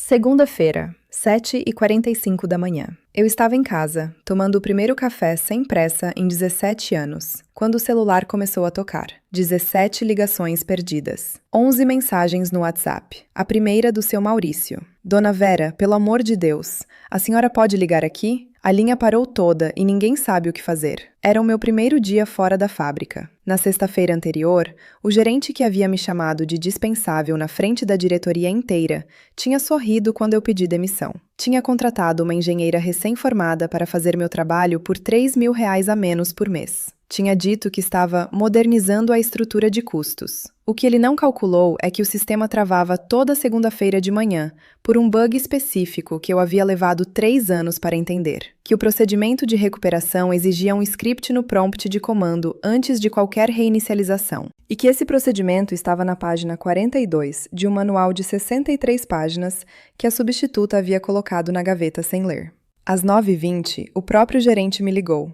Segunda-feira, 7h45 da manhã. Eu estava em casa, tomando o primeiro café sem pressa em 17 anos, quando o celular começou a tocar. 17 ligações perdidas. 11 mensagens no WhatsApp. A primeira do seu Maurício. Dona Vera, pelo amor de Deus, a senhora pode ligar aqui? A linha parou toda e ninguém sabe o que fazer. Era o meu primeiro dia fora da fábrica. Na sexta-feira anterior, o gerente que havia me chamado de dispensável na frente da diretoria inteira tinha sorrido quando eu pedi demissão. Tinha contratado uma engenheira recém-formada para fazer meu trabalho por R$ 3.000 a menos por mês. Tinha dito que estava modernizando a estrutura de custos. O que ele não calculou é que o sistema travava toda segunda-feira de manhã, por um bug específico que eu havia levado 3 anos para entender. Que o procedimento de recuperação exigia um script no prompt de comando antes de qualquer reinicialização. E que esse procedimento estava na página 42 de um manual de 63 páginas que a substituta havia colocado na gaveta sem ler. Às 9h20, o próprio gerente me ligou.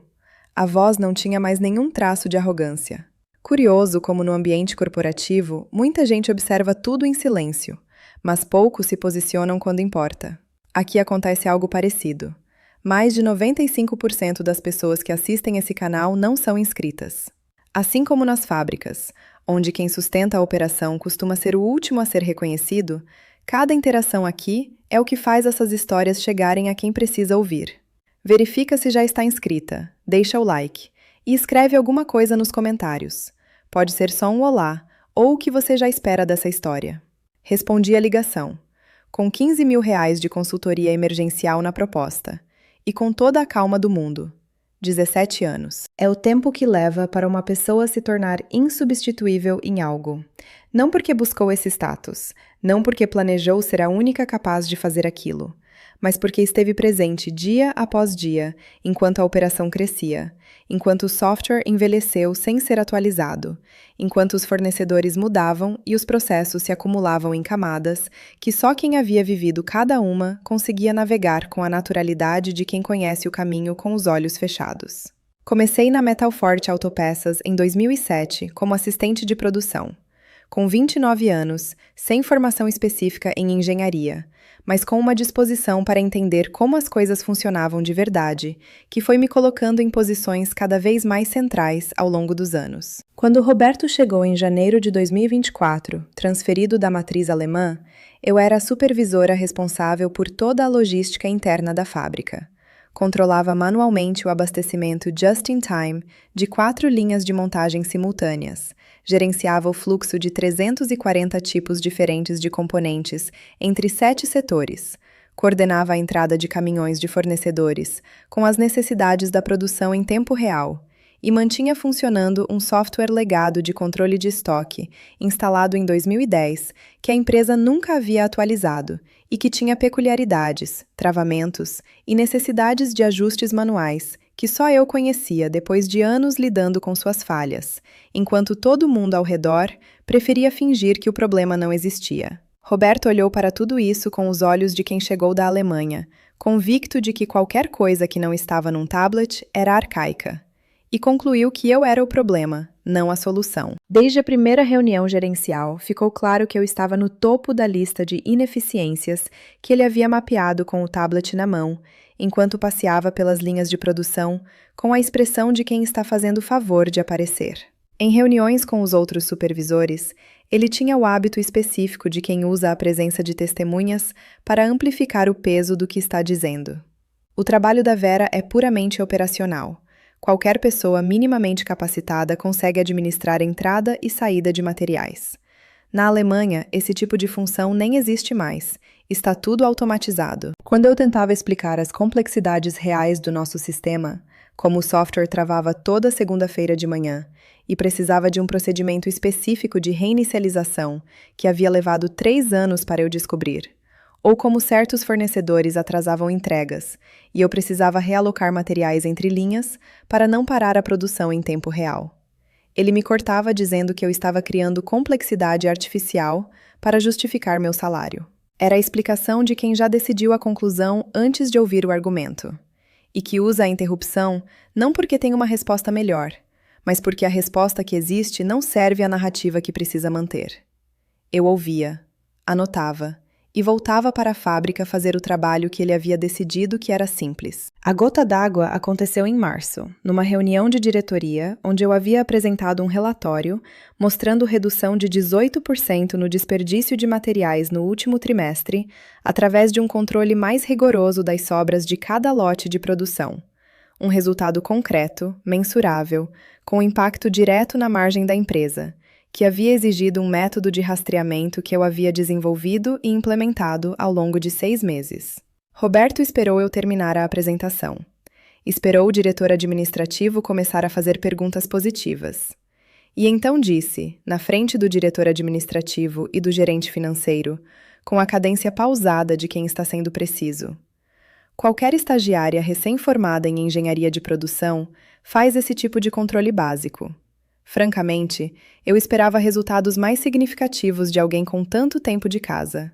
A voz não tinha mais nenhum traço de arrogância. Curioso como no ambiente corporativo, muita gente observa tudo em silêncio, mas poucos se posicionam quando importa. Aqui acontece algo parecido. Mais de 95% das pessoas que assistem esse canal não são inscritas. Assim como nas fábricas, onde quem sustenta a operação costuma ser o último a ser reconhecido, cada interação aqui é o que faz essas histórias chegarem a quem precisa ouvir. Verifica se já está inscrita, deixa o like e escreve alguma coisa nos comentários. Pode ser só um olá ou o que você já espera dessa história. Respondi a ligação, com R$ 15.000 de consultoria emergencial na proposta e com toda a calma do mundo. 17 anos. É o tempo que leva para uma pessoa se tornar insubstituível em algo. Não porque buscou esse status, não porque planejou ser a única capaz de fazer aquilo, mas porque esteve presente dia após dia, enquanto a operação crescia, enquanto o software envelheceu sem ser atualizado, enquanto os fornecedores mudavam e os processos se acumulavam em camadas que só quem havia vivido cada uma conseguia navegar com a naturalidade de quem conhece o caminho com os olhos fechados. Comecei na Metalforte Autopeças em 2007 como assistente de produção. Com 29 anos, sem formação específica em engenharia, mas com uma disposição para entender como as coisas funcionavam de verdade, que foi me colocando em posições cada vez mais centrais ao longo dos anos. Quando Roberto chegou em janeiro de 2024, transferido da matriz alemã, eu era a supervisora responsável por toda a logística interna da fábrica. Controlava manualmente o abastecimento just-in-time de 4 linhas de montagem simultâneas, gerenciava o fluxo de 340 tipos diferentes de componentes entre 7 setores, coordenava a entrada de caminhões de fornecedores com as necessidades da produção em tempo real e mantinha funcionando um software legado de controle de estoque, instalado em 2010, que a empresa nunca havia atualizado e que tinha peculiaridades, travamentos e necessidades de ajustes manuais que só eu conhecia depois de anos lidando com suas falhas, enquanto todo mundo ao redor preferia fingir que o problema não existia. Roberto olhou para tudo isso com os olhos de quem chegou da Alemanha, convicto de que qualquer coisa que não estava num tablet era arcaica, e concluiu que eu era o problema, não a solução. Desde a primeira reunião gerencial, ficou claro que eu estava no topo da lista de ineficiências que ele havia mapeado com o tablet na mão, enquanto passeava pelas linhas de produção com a expressão de quem está fazendo o favor de aparecer. Em reuniões com os outros supervisores, ele tinha o hábito específico de quem usa a presença de testemunhas para amplificar o peso do que está dizendo. O trabalho da Vera é puramente operacional. Qualquer pessoa minimamente capacitada consegue administrar entrada e saída de materiais. Na Alemanha, esse tipo de função nem existe mais. Está tudo automatizado. Quando eu tentava explicar as complexidades reais do nosso sistema, como o software travava toda segunda-feira de manhã e precisava de um procedimento específico de reinicialização que havia levado 3 anos para eu descobrir, ou como certos fornecedores atrasavam entregas e eu precisava realocar materiais entre linhas para não parar a produção em tempo real. Ele me cortava dizendo que eu estava criando complexidade artificial para justificar meu salário. Era a explicação de quem já decidiu a conclusão antes de ouvir o argumento, e que usa a interrupção não porque tem uma resposta melhor, mas porque a resposta que existe não serve à narrativa que precisa manter. Eu ouvia, anotava e voltava para a fábrica fazer o trabalho que ele havia decidido que era simples. A gota d'água aconteceu em março, numa reunião de diretoria, onde eu havia apresentado um relatório mostrando redução de 18% no desperdício de materiais no último trimestre, através de um controle mais rigoroso das sobras de cada lote de produção. Um resultado concreto, mensurável, com impacto direto na margem da empresa, que havia exigido um método de rastreamento que eu havia desenvolvido e implementado ao longo de 6 meses. Roberto esperou eu terminar a apresentação. Esperou o diretor administrativo começar a fazer perguntas positivas. E então disse, na frente do diretor administrativo e do gerente financeiro, com a cadência pausada de quem está sendo preciso: qualquer estagiária recém-formada em engenharia de produção faz esse tipo de controle básico. Francamente, eu esperava resultados mais significativos de alguém com tanto tempo de casa.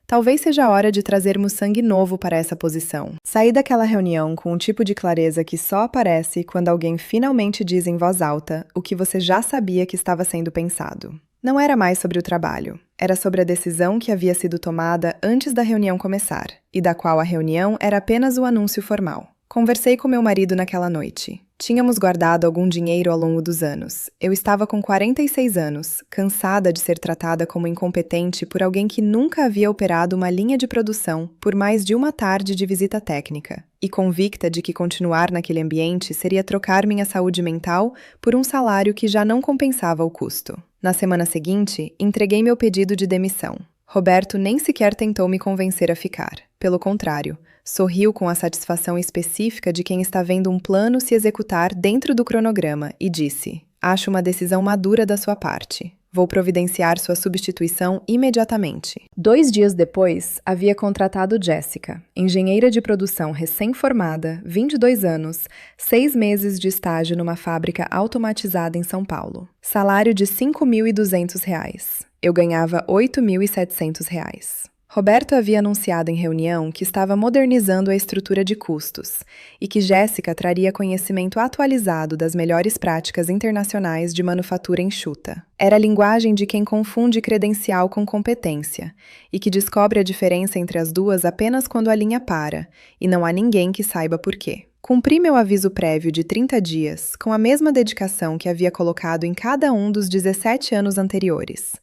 Talvez seja a hora de trazermos sangue novo para essa posição. Saí daquela reunião com um tipo de clareza que só aparece quando alguém finalmente diz em voz alta o que você já sabia que estava sendo pensado. Não era mais sobre o trabalho, era sobre a decisão que havia sido tomada antes da reunião começar, e da qual a reunião era apenas o anúncio formal. Conversei com meu marido naquela noite. Tínhamos guardado algum dinheiro ao longo dos anos. Eu estava com 46 anos, cansada de ser tratada como incompetente por alguém que nunca havia operado uma linha de produção por mais de uma tarde de visita técnica, e convicta de que continuar naquele ambiente seria trocar minha saúde mental por um salário que já não compensava o custo. Na semana seguinte, entreguei meu pedido de demissão. Roberto nem sequer tentou me convencer a ficar. Pelo contrário, sorriu com a satisfação específica de quem está vendo um plano se executar dentro do cronograma e disse: "Acho uma decisão madura da sua parte. Vou providenciar sua substituição imediatamente." 2 dias depois, havia contratado Jéssica, engenheira de produção recém-formada, 22 anos, 6 meses de estágio numa fábrica automatizada em São Paulo. Salário de R$ 5.200. Eu ganhava R$ 8.700. Roberto havia anunciado em reunião que estava modernizando a estrutura de custos e que Jéssica traria conhecimento atualizado das melhores práticas internacionais de manufatura enxuta. Era a linguagem de quem confunde credencial com competência e que descobre a diferença entre as duas apenas quando a linha para, e não há ninguém que saiba por quê. Cumpri meu aviso prévio de 30 dias com a mesma dedicação que havia colocado em cada um dos 17 anos anteriores.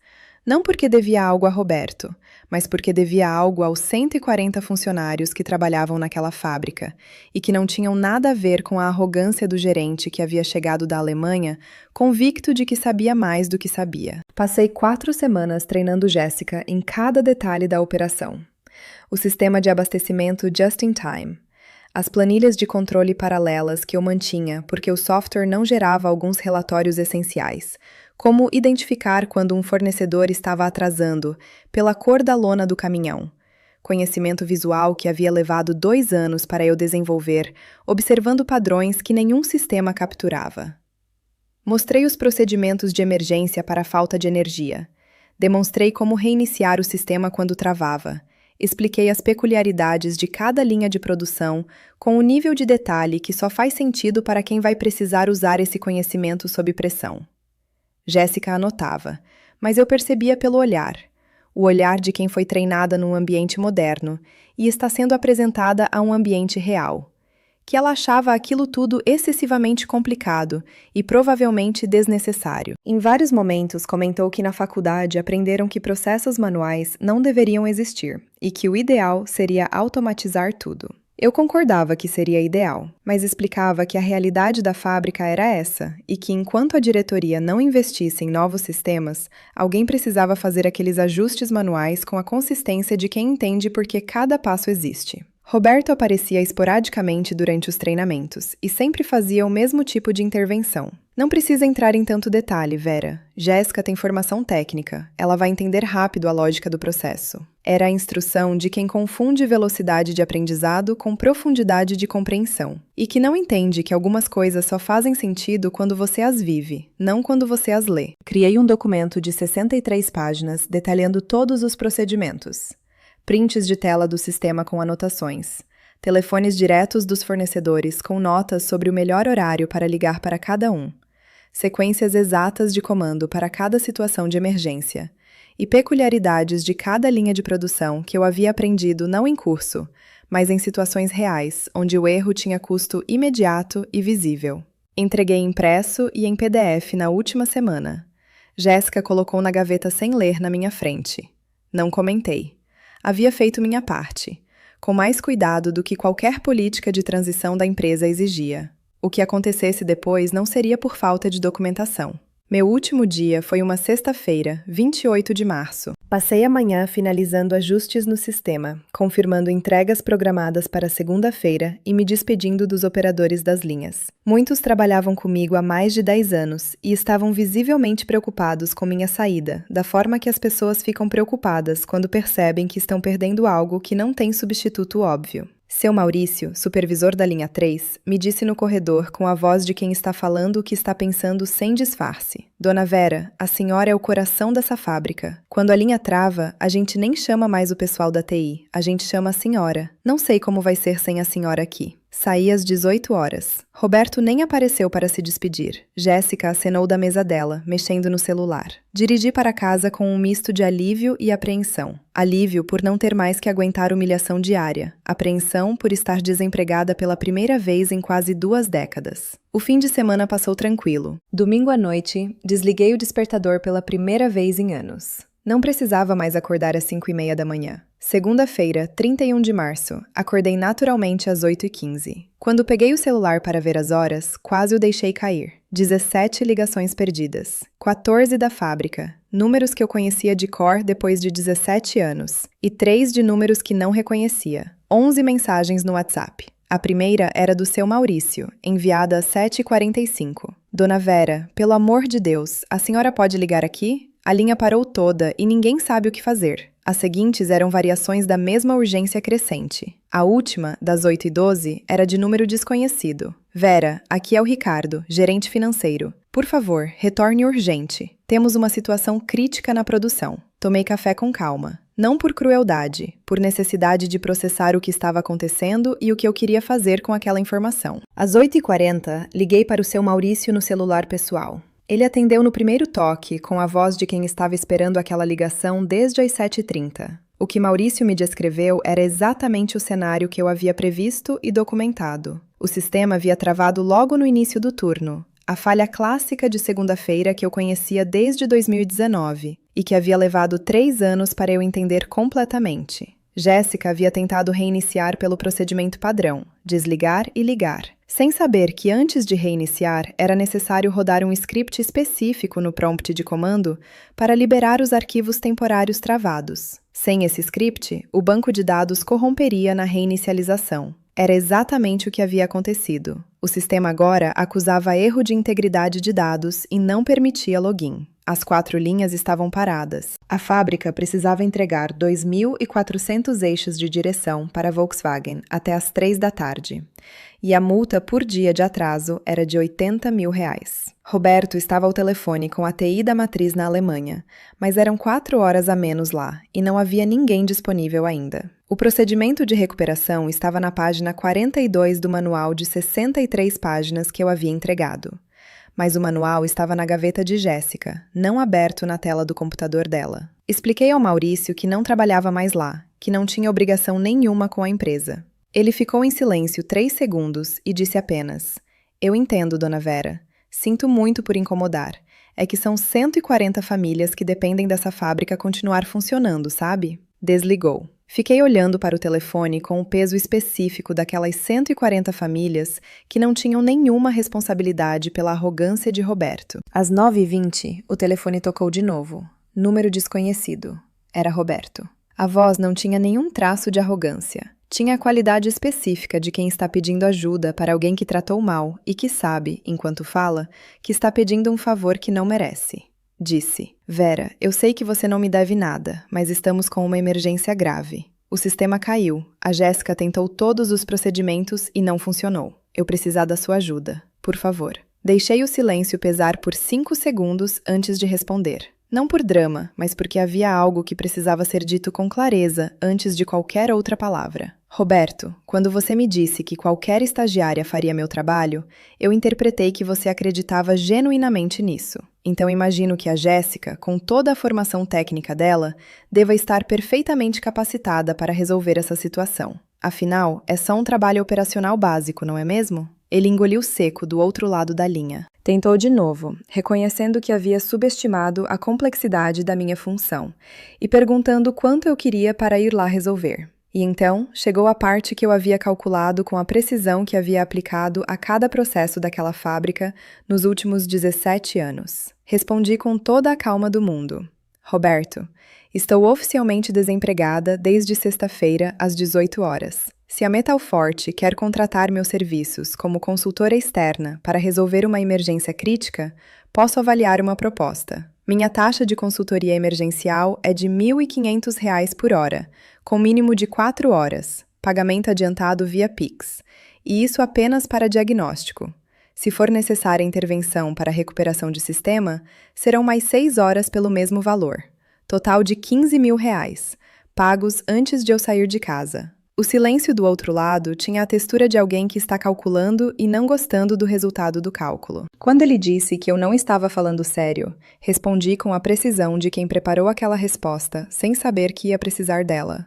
Não porque devia algo a Roberto, mas porque devia algo aos 140 funcionários que trabalhavam naquela fábrica e que não tinham nada a ver com a arrogância do gerente que havia chegado da Alemanha, convicto de que sabia mais do que sabia. Passei 4 semanas treinando Jéssica em cada detalhe da operação. O sistema de abastecimento just in time. As planilhas de controle paralelas que eu mantinha porque o software não gerava alguns relatórios essenciais, como identificar quando um fornecedor estava atrasando, pela cor da lona do caminhão. Conhecimento visual que havia levado 2 anos para eu desenvolver, observando padrões que nenhum sistema capturava. Mostrei os procedimentos de emergência para a falta de energia. Demonstrei como reiniciar o sistema quando travava. Expliquei as peculiaridades de cada linha de produção, com o nível de detalhe que só faz sentido para quem vai precisar usar esse conhecimento sob pressão. Jéssica anotava, mas eu percebia pelo olhar. O olhar de quem foi treinada num ambiente moderno e está sendo apresentada a um ambiente real. Que ela achava aquilo tudo excessivamente complicado e provavelmente desnecessário. Em vários momentos comentou que na faculdade aprenderam que processos manuais não deveriam existir e que o ideal seria automatizar tudo. Eu concordava que seria ideal, mas explicava que a realidade da fábrica era essa e que enquanto a diretoria não investisse em novos sistemas, alguém precisava fazer aqueles ajustes manuais com a consistência de quem entende por que cada passo existe. Roberto aparecia esporadicamente durante os treinamentos e sempre fazia o mesmo tipo de intervenção. Não precisa entrar em tanto detalhe, Vera. Jéssica tem formação técnica. Ela vai entender rápido a lógica do processo. Era a instrução de quem confunde velocidade de aprendizado com profundidade de compreensão. E que não entende que algumas coisas só fazem sentido quando você as vive, não quando você as lê. Criei um documento de 63 páginas detalhando todos os procedimentos. Prints de tela do sistema com anotações, telefones diretos dos fornecedores com notas sobre o melhor horário para ligar para cada um, sequências exatas de comando para cada situação de emergência, e peculiaridades de cada linha de produção que eu havia aprendido não em curso, mas em situações reais, onde o erro tinha custo imediato e visível. Entreguei impresso e em PDF na última semana. Jéssica colocou na gaveta sem ler na minha frente. Não comentei. Havia feito minha parte, com mais cuidado do que qualquer política de transição da empresa exigia. O que acontecesse depois não seria por falta de documentação. Meu último dia foi uma sexta-feira, 28 de março. Passei a manhã finalizando ajustes no sistema, confirmando entregas programadas para segunda-feira e me despedindo dos operadores das linhas. Muitos trabalhavam comigo há mais de 10 anos e estavam visivelmente preocupados com minha saída, da forma que as pessoas ficam preocupadas quando percebem que estão perdendo algo que não tem substituto óbvio. Seu Maurício, supervisor da linha 3, me disse no corredor com a voz de quem está falando o que está pensando sem disfarce. Dona Vera, a senhora é o coração dessa fábrica. Quando a linha trava, a gente nem chama mais o pessoal da TI, a gente chama a senhora. Não sei como vai ser sem a senhora aqui. Saí às 18 horas. Roberto nem apareceu para se despedir. Jéssica acenou da mesa dela, mexendo no celular. Dirigi para casa com um misto de alívio e apreensão. Alívio por não ter mais que aguentar humilhação diária. Apreensão por estar desempregada pela primeira vez em quase 2 décadas. O fim de semana passou tranquilo. Domingo à noite, desliguei o despertador pela primeira vez em anos. Não precisava mais acordar às 5h30 da manhã. Segunda-feira, 31 de março, acordei naturalmente às 8h15. Quando peguei o celular para ver as horas, quase o deixei cair. 17 ligações perdidas. 14 da fábrica, números que eu conhecia de cor depois de 17 anos, e 3 de números que não reconhecia. 11 mensagens no WhatsApp. A primeira era do seu Maurício, enviada às 7h45. Dona Vera, pelo amor de Deus, a senhora pode ligar aqui? A linha parou toda e ninguém sabe o que fazer. As seguintes eram variações da mesma urgência crescente. A última, das 8h12, era de número desconhecido. Vera, aqui é o Ricardo, gerente financeiro. Por favor, retorne urgente. Temos uma situação crítica na produção. Tomei café com calma. Não por crueldade, por necessidade de processar o que estava acontecendo e o que eu queria fazer com aquela informação. Às 8h40, liguei para o seu Maurício no celular pessoal. Ele atendeu no primeiro toque, com a voz de quem estava esperando aquela ligação desde as 7h30. O que Maurício me descreveu era exatamente o cenário que eu havia previsto e documentado. O sistema havia travado logo no início do turno, a falha clássica de segunda-feira que eu conhecia desde 2019 e que havia levado 3 anos para eu entender completamente. Jéssica havia tentado reiniciar pelo procedimento padrão, desligar e ligar, sem saber que antes de reiniciar era necessário rodar um script específico no prompt de comando para liberar os arquivos temporários travados. Sem esse script, o banco de dados corromperia na reinicialização. Era exatamente o que havia acontecido. O sistema agora acusava erro de integridade de dados e não permitia login. As 4 linhas estavam paradas. A fábrica precisava entregar 2.400 eixos de direção para a Volkswagen até às 3 da tarde. E a multa por dia de atraso era de R$80 mil. Roberto estava ao telefone com a TI da matriz na Alemanha, mas eram 4 horas a menos lá e não havia ninguém disponível ainda. O procedimento de recuperação estava na página 42 do manual de 63 páginas que eu havia entregado. Mas o manual estava na gaveta de Jéssica, não aberto na tela do computador dela. Expliquei ao Maurício que não trabalhava mais lá, que não tinha obrigação nenhuma com a empresa. Ele ficou em silêncio 3 segundos e disse apenas: "Eu entendo, Dona Vera. Sinto muito por incomodar. É que são 140 famílias que dependem dessa fábrica continuar funcionando, sabe?" Desligou. Fiquei olhando para o telefone com o peso específico daquelas 140 famílias que não tinham nenhuma responsabilidade pela arrogância de Roberto. Às 9h20, o telefone tocou de novo. Número desconhecido. Era Roberto. A voz não tinha nenhum traço de arrogância. Tinha a qualidade específica de quem está pedindo ajuda para alguém que tratou mal e que sabe, enquanto fala, que está pedindo um favor que não merece. Disse: "Vera, eu sei que você não me deve nada, mas estamos com uma emergência grave. O sistema caiu, a Jéssica tentou todos os procedimentos e não funcionou. Eu precisar da sua ajuda. Por favor." Deixei o silêncio pesar por 5 segundos antes de responder. Não por drama, mas porque havia algo que precisava ser dito com clareza antes de qualquer outra palavra. "Roberto, quando você me disse que qualquer estagiária faria meu trabalho, eu interpretei que você acreditava genuinamente nisso. Então imagino que a Jéssica, com toda a formação técnica dela, deva estar perfeitamente capacitada para resolver essa situação. Afinal, é só um trabalho operacional básico, não é mesmo? Ele engoliu seco do outro lado da linha. Tentou de novo, reconhecendo que havia subestimado a complexidade da minha função e perguntando quanto eu queria para ir lá resolver. E então, chegou a parte que eu havia calculado com a precisão que havia aplicado a cada processo daquela fábrica nos últimos 17 anos. Respondi com toda a calma do mundo. Roberto, estou oficialmente desempregada desde sexta-feira às 18 horas. Se a Metalforte quer contratar meus serviços como consultora externa para resolver uma emergência crítica, posso avaliar uma proposta. Minha taxa de consultoria emergencial é de R$ 1.500 por hora, com mínimo de 4 horas, pagamento adiantado via Pix, e isso apenas para diagnóstico. Se for necessária intervenção para recuperação de sistema, serão mais 6 horas pelo mesmo valor, total de R$ 15.000, pagos antes de eu sair de casa. O silêncio do outro lado tinha a textura de alguém que está calculando e não gostando do resultado do cálculo. Quando ele disse que eu não estava falando sério, respondi com a precisão de quem preparou aquela resposta, sem saber que ia precisar dela.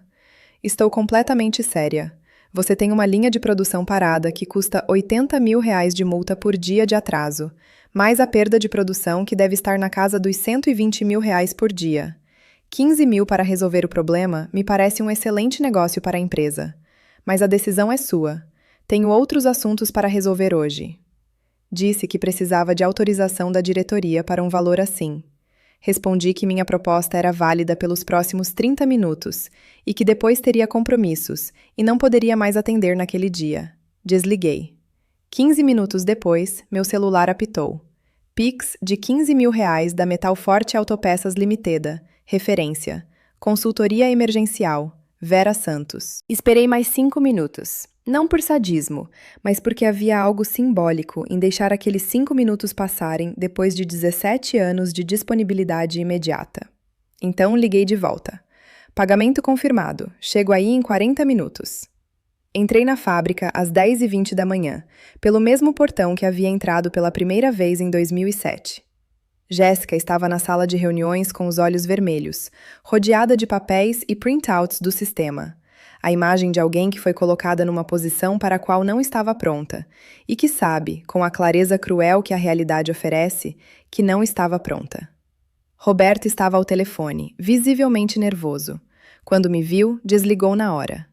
Estou completamente séria. Você tem uma linha de produção parada que custa R$ 80.000 de multa por dia de atraso, mais a perda de produção que deve estar na casa dos R$ 120.000 por dia. 15 mil para resolver o problema me parece um excelente negócio para a empresa. Mas a decisão é sua. Tenho outros assuntos para resolver hoje. Disse que precisava de autorização da diretoria para um valor assim. Respondi que minha proposta era válida pelos próximos 30 minutos e que depois teria compromissos e não poderia mais atender naquele dia. Desliguei. 15 minutos depois, meu celular apitou. Pix de R$ 15.000 da Metalforte Autopeças Limitada. Referência: Consultoria Emergencial, Vera Santos. Esperei mais 5 minutos. Não por sadismo, mas porque havia algo simbólico em deixar aqueles 5 minutos passarem depois de 17 anos de disponibilidade imediata. Então liguei de volta. Pagamento confirmado. Chego aí em 40 minutos. Entrei na fábrica às 10h20 da manhã, pelo mesmo portão que havia entrado pela primeira vez em 2007. Jéssica estava na sala de reuniões com os olhos vermelhos, rodeada de papéis e printouts do sistema. A imagem de alguém que foi colocada numa posição para a qual não estava pronta, e que sabe, com a clareza cruel que a realidade oferece, que não estava pronta. Roberto estava ao telefone, visivelmente nervoso. Quando me viu, desligou na hora.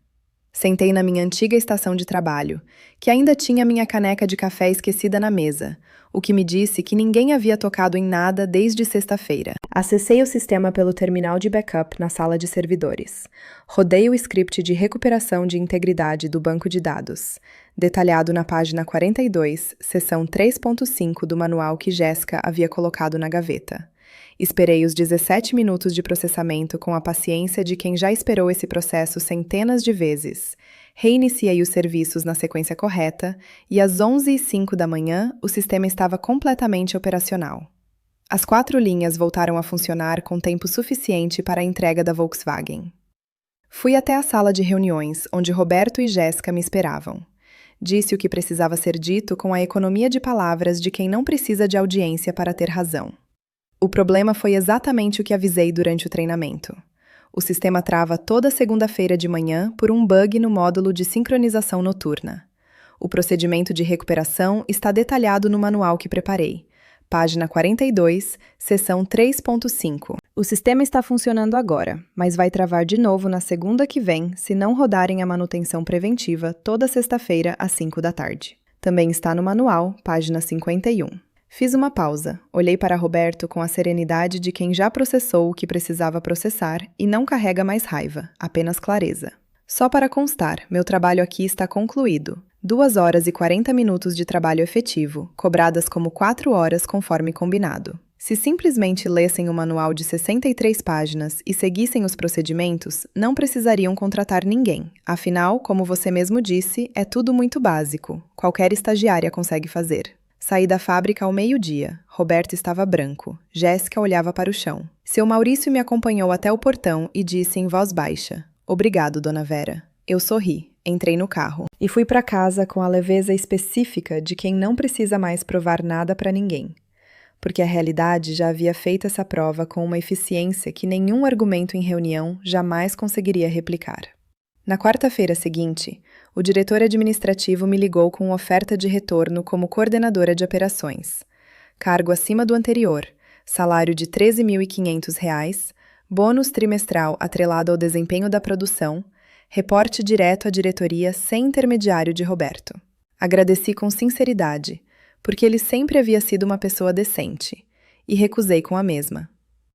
Sentei na minha antiga estação de trabalho, que ainda tinha minha caneca de café esquecida na mesa, o que me disse que ninguém havia tocado em nada desde sexta-feira. Acessei o sistema pelo terminal de backup na sala de servidores. Rodei o script de recuperação de integridade do banco de dados, detalhado na página 42, seção 3.5 do manual que Jéssica havia colocado na gaveta. Esperei os 17 minutos de processamento com a paciência de quem já esperou esse processo centenas de vezes. Reiniciei os serviços na sequência correta e às 11h05 da manhã o sistema estava completamente operacional. As 4 linhas voltaram a funcionar com tempo suficiente para a entrega da Volkswagen. Fui até a sala de reuniões, onde Roberto e Jéssica me esperavam. Disse o que precisava ser dito com a economia de palavras de quem não precisa de audiência para ter razão. O problema foi exatamente o que avisei durante o treinamento. O sistema trava toda segunda-feira de manhã por um bug no módulo de sincronização noturna. O procedimento de recuperação está detalhado no manual que preparei. Página 42, seção 3.5. O sistema está funcionando agora, mas vai travar de novo na segunda que vem se não rodarem a manutenção preventiva toda sexta-feira às 5 da tarde. Também está no manual, página 51. Fiz uma pausa, olhei para Roberto com a serenidade de quem já processou o que precisava processar e não carrega mais raiva, apenas clareza. Só para constar, meu trabalho aqui está concluído. 2 horas e 40 minutos de trabalho efetivo, cobradas como 4 horas conforme combinado. Se simplesmente lessem o manual de 63 páginas e seguissem os procedimentos, não precisariam contratar ninguém. Afinal, como você mesmo disse, é tudo muito básico. Qualquer estagiária consegue fazer. Saí da fábrica ao meio-dia. Roberto estava branco. Jéssica olhava para o chão. Seu Maurício me acompanhou até o portão e disse em voz baixa: "Obrigado, dona Vera." Eu sorri, entrei no carro e fui para casa com a leveza específica de quem não precisa mais provar nada para ninguém. porque a realidade já havia feito essa prova com uma eficiência que nenhum argumento em reunião jamais conseguiria replicar. Na quarta-feira seguinte, o diretor administrativo me ligou com oferta de retorno como coordenadora de operações. Cargo acima do anterior, salário de R$ 13.500, bônus trimestral atrelado ao desempenho da produção, reporte direto à diretoria sem intermediário de Roberto. Agradeci com sinceridade, porque ele sempre havia sido uma pessoa decente, e recusei com a mesma.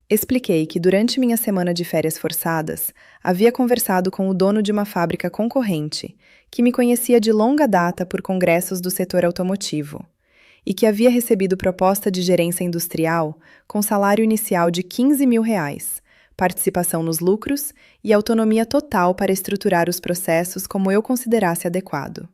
Expliquei que durante minha semana de férias forçadas, havia conversado com o dono de uma fábrica concorrente, que me conhecia de longa data por congressos do setor automotivo, e que havia recebido proposta de gerência industrial com salário inicial de R$ 15.000, participação nos lucros e autonomia total para estruturar os processos como eu considerasse adequado.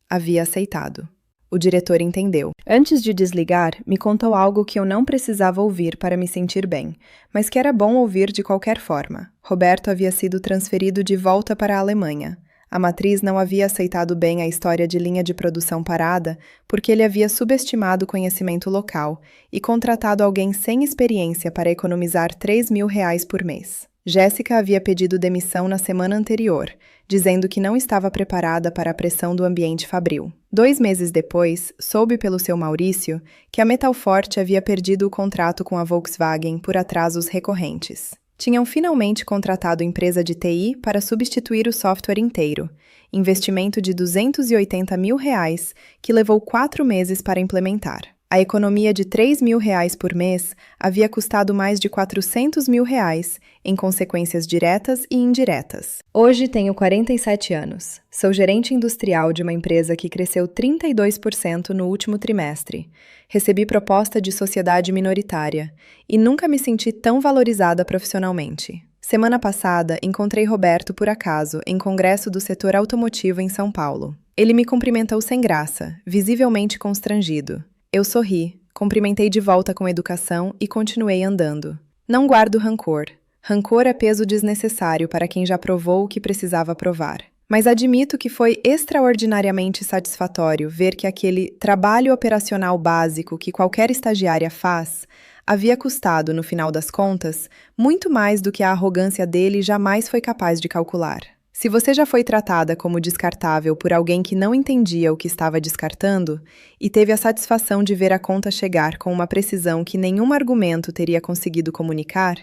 Havia aceitado. O diretor entendeu. Antes de desligar, me contou algo que eu não precisava ouvir para me sentir bem, mas que era bom ouvir de qualquer forma. Roberto havia sido transferido de volta para a Alemanha. A matriz não havia aceitado bem a história de linha de produção parada porque ele havia subestimado o conhecimento local e contratado alguém sem experiência para economizar R$ 3.000 por mês. Jéssica havia pedido demissão na semana anterior, dizendo que não estava preparada para a pressão do ambiente fabril. 2 meses depois, soube pelo seu Maurício que a Metalforte havia perdido o contrato com a Volkswagen por atrasos recorrentes. Tinham finalmente contratado empresa de TI para substituir o software inteiro, investimento de R$ 280.000, que levou 4 meses para implementar. A economia de R$ 3.000 por mês havia custado mais de R$ 400.000, em consequências diretas e indiretas. Hoje tenho 47 anos. Sou gerente industrial de uma empresa que cresceu 32% no último trimestre. Recebi proposta de sociedade minoritária e nunca me senti tão valorizada profissionalmente. Semana passada, encontrei Roberto por acaso em congresso do setor automotivo em São Paulo. Ele me cumprimentou sem graça, visivelmente constrangido. Eu sorri, cumprimentei de volta com educação e continuei andando. Não guardo rancor. Rancor é peso desnecessário para quem já provou o que precisava provar. Mas admito que foi extraordinariamente satisfatório ver que aquele trabalho operacional básico que qualquer estagiária faz havia custado, no final das contas, muito mais do que a arrogância dele jamais foi capaz de calcular. Se você já foi tratada como descartável por alguém que não entendia o que estava descartando e teve a satisfação de ver a conta chegar com uma precisão que nenhum argumento teria conseguido comunicar,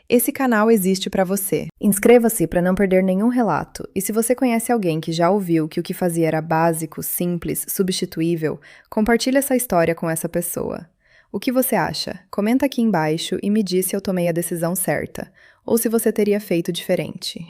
esse canal existe para você. Inscreva-se para não perder nenhum relato, e se você conhece alguém que já ouviu que o que fazia era básico, simples, substituível, compartilhe essa história com essa pessoa. O que você acha? Comenta aqui embaixo e me diz se eu tomei a decisão certa, ou se você teria feito diferente.